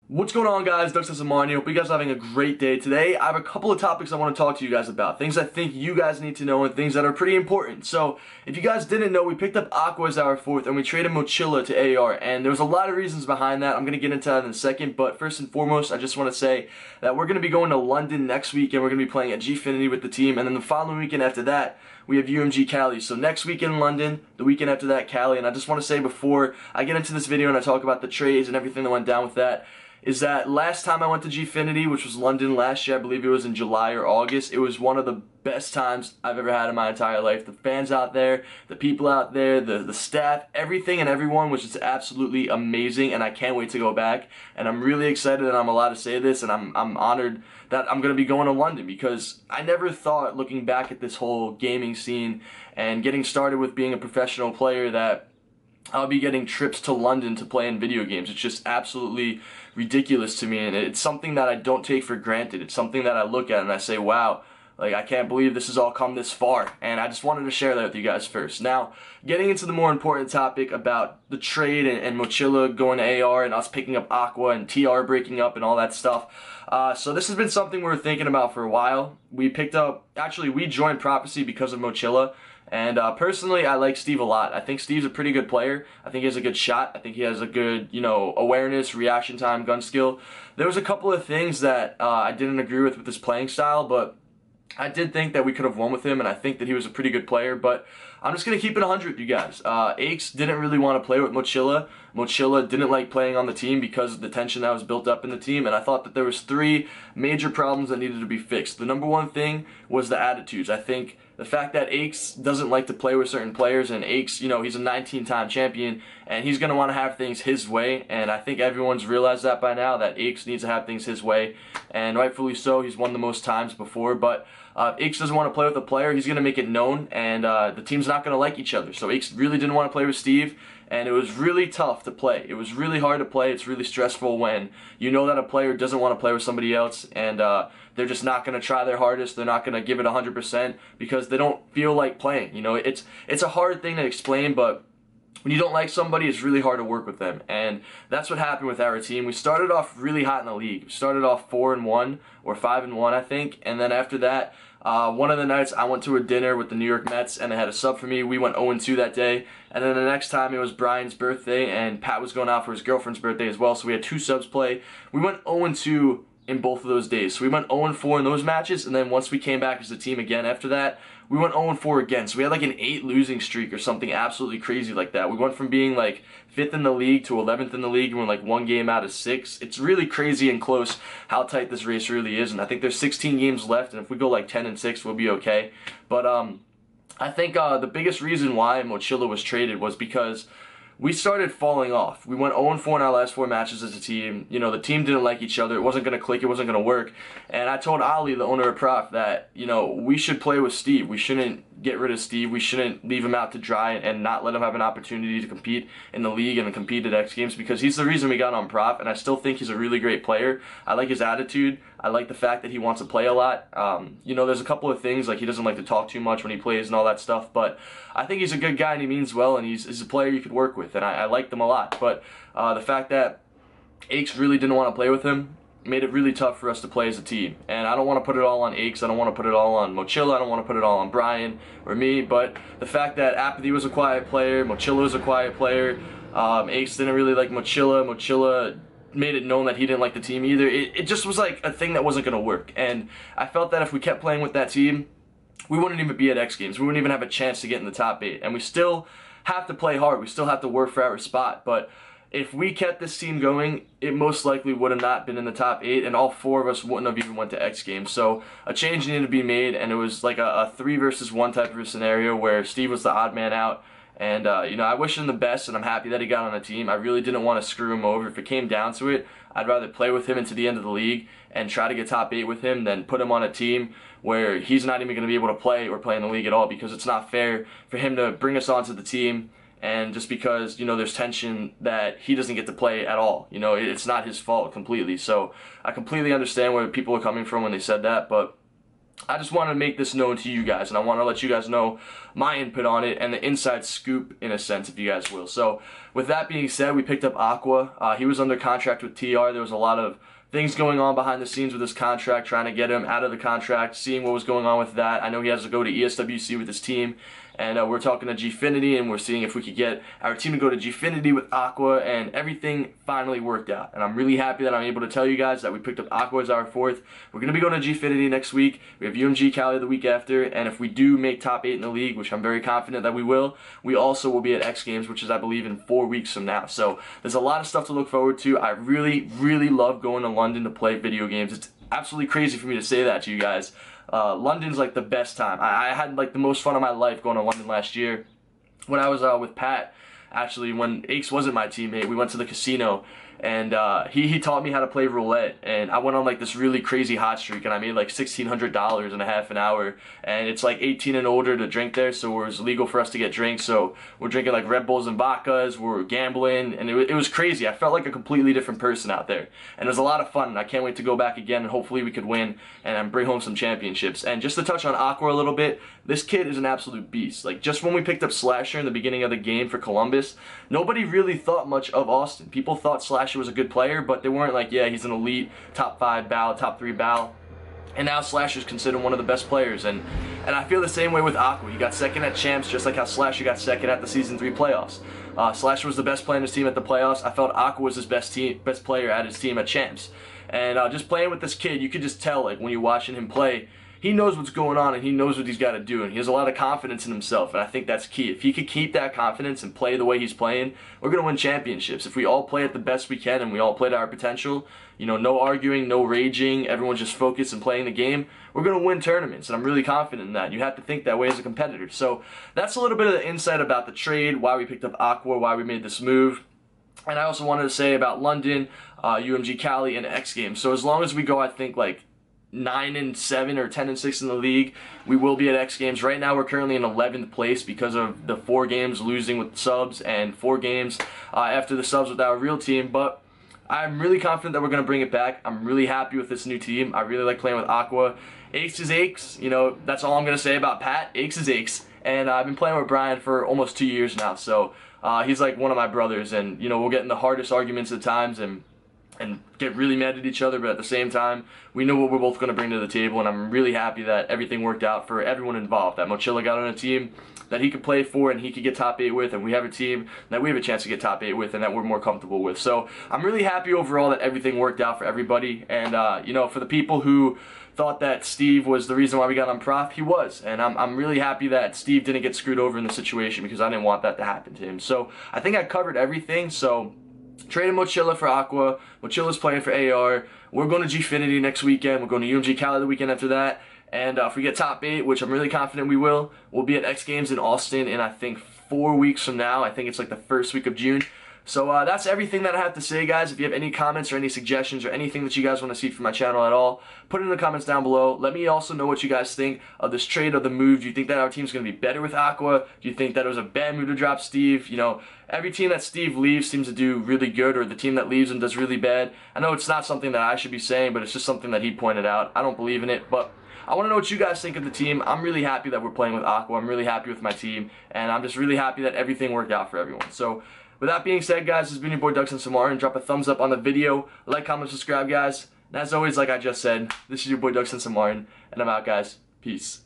What's going on, guys? Doug says Amani. Hope you guys are having a great day. Today, I have a couple of topics I want to talk to you guys about. Things I think you guys need to know and things that are pretty important. So, if you guys didn't know, we picked up Aqua as our fourth and we traded Mochila to AR. And there was a lot of reasons behind that. I'm going to get into that in a second. But first and foremost, I just want to say that we're going to be going to London next week and we're going to be playing at Gfinity with the team. And then the following weekend after that, we have UMG Cali. So next weekend in London, the weekend after that, Cali. And I just want to say before I get into this video and I talk about the trades and everything that went down with that, is that last time I went to Gfinity, which was London last year, I believe it was in July or August, it was one of the best times I've ever had in my entire life. The fans out there, the people out there, the staff, everything and everyone was just absolutely amazing, and I can't wait to go back. And I'm really excited that I'm allowed to say this, and I'm honored that I'm going to be going to London, because I never thought, looking back at this whole gaming scene and getting started with being a professional player, that I'll be getting trips to London to play in video games. It's just absolutely ridiculous to me, and it's something that I don't take for granted. It's something that I look at and I say, wow, like, I can't believe this has all come this far, and I just wanted to share that with you guys first. Now, getting into the more important topic about the trade and Mochila going to AR and us picking up Aqua and TR breaking up and all that stuff. So this has been something we were thinking about for a while. We joined Prophecy because of Mochila. And personally, I like Steve a lot. I think Steve's a pretty good player. I think he has a good shot. I think he has a good, awareness, reaction time, gun skill. There was a couple of things that I didn't agree with his playing style, but I did think that we could have won with him, and I think that he was a pretty good player. But I'm just going to keep it 100 with you guys. Aches didn't really want to play with Mochila. Mochila didn't like playing on the team because of the tension that was built up in the team, and I thought that there was three major problems that needed to be fixed. The number one thing was the attitudes. I think the fact that Aches doesn't like to play with certain players, and Aches, he's a 19-time champion, and he's going to want to have things his way, and I think everyone's realized that by now, that Aches needs to have things his way, and rightfully so. He's won the most times before, but if Aches doesn't want to play with a player, he's going to make it known, and the team's not going to like each other. So Aches really didn't want to play with Steve, and it was really tough to play. It was really hard to play. It's really stressful when you know that a player doesn't want to play with somebody else, and they're just not going to try their hardest. They're not going to give it 100% because they don't feel like playing. It's a hard thing to explain, but when you don't like somebody, it's really hard to work with them, and that's what happened with our team. We started off really hot in the league. We started off 4-1 or 5-1, I think, and then after that, one of the nights I went to a dinner with the New York Mets, and they had a sub for me. We went 0-2 that day, and then the next time it was Brian's birthday, and Pat was going out for his girlfriend's birthday as well, so we had two subs play. We went 0-2 in both of those days. So we went 0-4 in those matches, and then once we came back as a team again after that, we went 0-4 again. So we had like an 8 losing streak or something absolutely crazy like that. We went from being like 5th in the league to 11th in the league, and we're like 1 game out of 6. It's really crazy and close how tight this race really is, and I think there's 16 games left, and if we go like 10-6, we'll be okay. But I think the biggest reason why Mochila was traded was because we started falling off. We went 0-4 in our last 4 matches as a team. The team didn't like each other. It wasn't going to click. It wasn't going to work. And I told Ali, the owner of Prof, that, we should play with Steve. We shouldn't get rid of Steve. We shouldn't leave him out to dry and not let him have an opportunity to compete in the league and compete at X Games, because he's the reason we got on Prof, and I still think he's a really great player. I like his attitude. I like the fact that he wants to play a lot. There's a couple of things, like he doesn't like to talk too much when he plays and all that stuff, but I think he's a good guy and he means well, and he's a player you could work with, and I like them a lot. But the fact that Aches really didn't want to play with him made it really tough for us to play as a team. And I don't want to put it all on Aches. I don't want to put it all on Mochila. I don't want to put it all on Brian or me. But the fact that Apathy was a quiet player, Mochila was a quiet player, Aches didn't really like Mochila. Mochila made it known that he didn't like the team either. It just was like a thing that wasn't going to work. And I felt that if we kept playing with that team, we wouldn't even be at X Games. We wouldn't even have a chance to get in the top 8. And we still have to play hard. We still have to work for our spot. But if we kept this team going, it most likely would have not been in the top 8, and all 4 of us wouldn't have even went to X Games. So a change needed to be made, and it was like a 3-versus-1 type of a scenario where Steve was the odd man out. And, I wish him the best, and I'm happy that he got on the team. I really didn't want to screw him over. If it came down to it, I'd rather play with him into the end of the league and try to get top 8 with him than put him on a team where he's not even going to be able to play or play in the league at all, because it's not fair for him to bring us onto the team, and just because, there's tension that he doesn't get to play at all. It's not his fault completely. So I completely understand where people are coming from when they said that, but I just want to make this known to you guys, and I want to let you guys know my input on it and the inside scoop, in a sense, if you guys will. So, with that being said, we picked up Aqua. He was under contract with TR. There was a lot of things going on behind the scenes with his contract, trying to get him out of the contract, seeing what was going on with that. I know he has to go to ESWC with his team, and we're talking to Gfinity, and we're seeing if we could get our team to go to Gfinity with Aqua, and everything finally worked out. And I'm really happy that I'm able to tell you guys that we picked up Aqua as our fourth. We're going to be going to Gfinity next week. We have UMG Cali the week after, and if we do make top 8 in the league, which I'm very confident that we will, we also will be at X Games, which is, I believe, in 4 weeks from now. So there's a lot of stuff to look forward to. I really, really love going to London to play video games. It's absolutely crazy for me to say that to you guys. London's like the best time. I had like the most fun of my life going to London last year when I was with Pat. Actually, when Aches wasn't my teammate, we went to the casino, and he taught me how to play roulette, and I went on like this really crazy hot streak, and I made like $1,600 in a half an hour, and it's like 18 and older to drink there, so it was legal for us to get drinks, so we're drinking like Red Bulls and vodkas, we're gambling, and it was crazy. I felt like a completely different person out there, and it was a lot of fun, and I can't wait to go back again, and hopefully we could win and bring home some championships. And just to touch on Aqua a little bit, this kid is an absolute beast. Like, just when we picked up Slasher in the beginning of the game for Columbus, nobody really thought much of Austin. People thought Slasher was a good player, but they weren't like, yeah, he's an elite top 5 BAL, top 3 BAL. And now Slasher's considered one of the best players, and I feel the same way with Aqua. He got second at Champs, just like how Slasher got second at the Season 3 playoffs. Slasher was the best player in his team at the playoffs. I felt Aqua was his best player at his team at Champs. And just playing with this kid, you could just tell, like, when you're watching him play, he knows what's going on and he knows what he's got to do, and he has a lot of confidence in himself, and I think that's key. If he could keep that confidence and play the way he's playing, we're going to win championships. If we all play at the best we can and we all play to our potential, you know, no arguing, no raging, everyone's just focused and playing the game, we're going to win tournaments, and I'm really confident in that. You have to think that way as a competitor. So that's a little bit of the insight about the trade, why we picked up Aqua, why we made this move. And I also wanted to say about London, UMG Cali, and X Games. So as long as we go, I think, like 9-7 or 10-6 in the league, we will be at X Games. Right now we're currently in 11th place because of the 4 games losing with subs and 4 games after the subs with our real team, but I'm really confident that we're going to bring it back. I'm really happy with this new team. I really like playing with Aqua. Aches is Aches, you know, that's all I'm going to say about Pat. Aches is Aches, and I've been playing with Brian for almost 2 years now, so he's like one of my brothers, and you know, we'll get in the hardest arguments at times and get really mad at each other, but at the same time, we know what we're both going to bring to the table, and I'm really happy that everything worked out for everyone involved, that Mochila got on a team that he could play for and he could get top 8 with, and we have a team that we have a chance to get top 8 with and that we're more comfortable with. So I'm really happy overall that everything worked out for everybody, and you know, for the people who thought that Steve was the reason why we got on Prof, he was, and I'm really happy that Steve didn't get screwed over in the situation, because I didn't want that to happen to him. So I think I covered everything. So trading Mochila for Aqua. Mochila's playing for AR. We're going to Gfinity next weekend. We're going to UMG Cali the weekend after that. And if we get top 8, which I'm really confident we will, we'll be at X Games in Austin in, I think, 4 weeks from now. I think it's like the first week of June. So that's everything that I have to say, guys. If you have any comments or any suggestions or anything that you guys want to see from my channel at all, put it in the comments down below. Let me also know what you guys think of this trade, of the move. Do you think that our team's going to be better with Aqua? Do you think that it was a bad move to drop Steve? You know, every team that Steve leaves seems to do really good, or the team that leaves him does really bad. I know it's not something that I should be saying, but it's just something that he pointed out. I don't believe in it, but I want to know what you guys think of the team. I'm really happy that we're playing with Aqua. I'm really happy with my team, and I'm just really happy that everything worked out for everyone. So with that being said, guys, this has been your boy Samar, and drop a thumbs up on the video, like, comment, subscribe, guys. And as always, like I just said, this is your boy Samar, and I'm out, guys. Peace.